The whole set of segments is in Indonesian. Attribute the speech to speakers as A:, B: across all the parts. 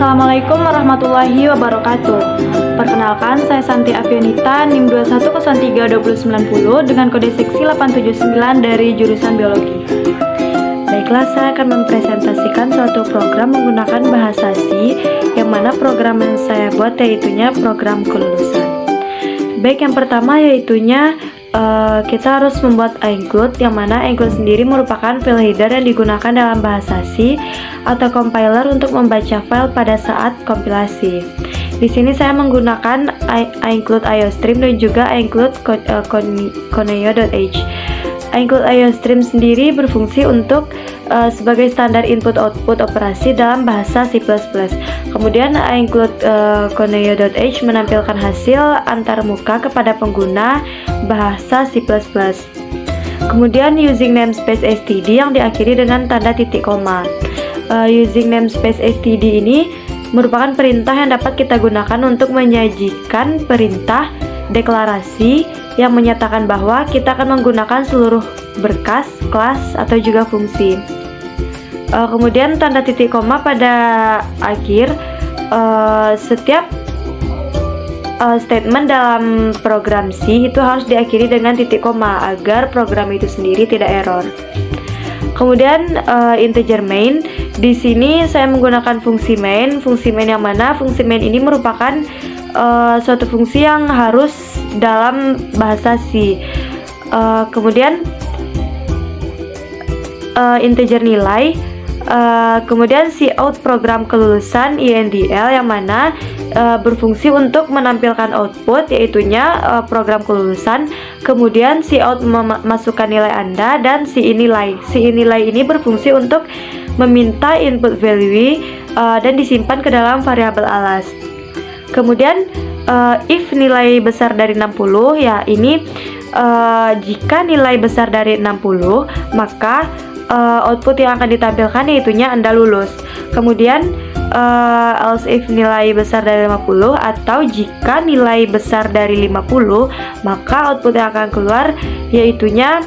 A: Assalamualaikum warahmatullahi wabarakatuh. Perkenalkan, saya Santi Avianita, NIM 21032090 dengan kode seksi 879 dari jurusan Biologi. Baiklah, saya akan mempresentasikan suatu program menggunakan bahasa C, yang mana program yang saya buat yaitunya program kelulusan. Baik, yang pertama yaitunya kita harus membuat include, yang mana include sendiri merupakan file header yang digunakan dalam bahasa C atau compiler untuk membaca file pada saat kompilasi. Di sini saya menggunakan include iostream dan juga include coneo.h. Include iostream sendiri berfungsi untuk sebagai standar input-output operasi dalam bahasa C++. Kemudian include coneo.h menampilkan hasil antarmuka kepada pengguna bahasa C++. Kemudian using namespace std yang diakhiri dengan tanda titik koma. Using namespace std ini merupakan perintah yang dapat kita gunakan untuk menyajikan perintah deklarasi yang menyatakan bahwa kita akan menggunakan seluruh berkas, kelas, atau juga fungsi. Kemudian tanda titik koma pada akhir setiap statement dalam program C itu harus diakhiri dengan titik koma agar program itu sendiri tidak error. Kemudian integer main, di sini saya menggunakan fungsi main yang mana fungsi main ini merupakan suatu fungsi yang harus dalam bahasa C. Kemudian integer nilai, kemudian cout program kelulusan INDL yang mana berfungsi untuk menampilkan output yaitunya program kelulusan. Kemudian cout memasukkan nilai Anda dan nilai ini berfungsi untuk meminta input value dan disimpan ke dalam variabel alas. Kemudian if nilai besar dari 60, ya ini jika nilai besar dari 60 maka output yang akan ditampilkan yaitunya Anda lulus. Kemudian else if nilai besar dari 50 atau jika nilai besar dari 50 maka output yang akan keluar yaitunya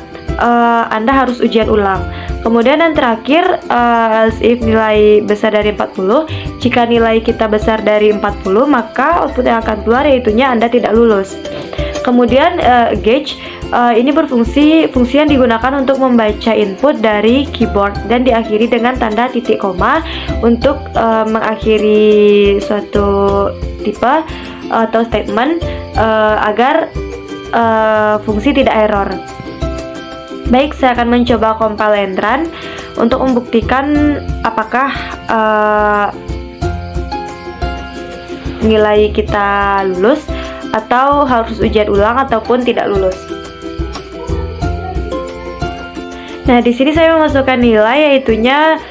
A: Anda harus ujian ulang. Kemudian yang terakhir else if nilai besar dari 40, jika nilai kita besar dari 40 maka output yang akan keluar yaitunya Anda tidak lulus. Kemudian gauge ini fungsi yang digunakan untuk membaca input dari keyboard dan diakhiri dengan tanda titik koma untuk mengakhiri suatu tipe atau statement agar fungsi tidak error. Baik, saya akan mencoba compile and run untuk membuktikan apakah nilai kita lulus atau harus ujian ulang ataupun tidak lulus. Nah, di sini saya memasukkan nilai yaitunya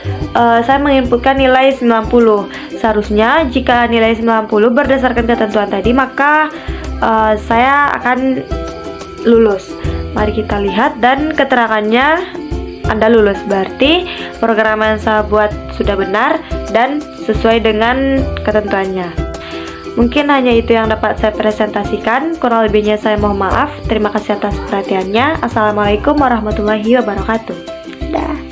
A: saya menginputkan nilai 90. Seharusnya jika nilai 90 berdasarkan ketentuan tadi maka saya akan lulus. Mari kita lihat dan keterangannya Anda lulus. Berarti program yang saya buat sudah benar dan sesuai dengan ketentuannya. Mungkin hanya itu yang dapat saya presentasikan. Kurang lebihnya saya mohon maaf. Terima kasih atas perhatiannya. Assalamualaikum warahmatullahi wabarakatuh. Dah.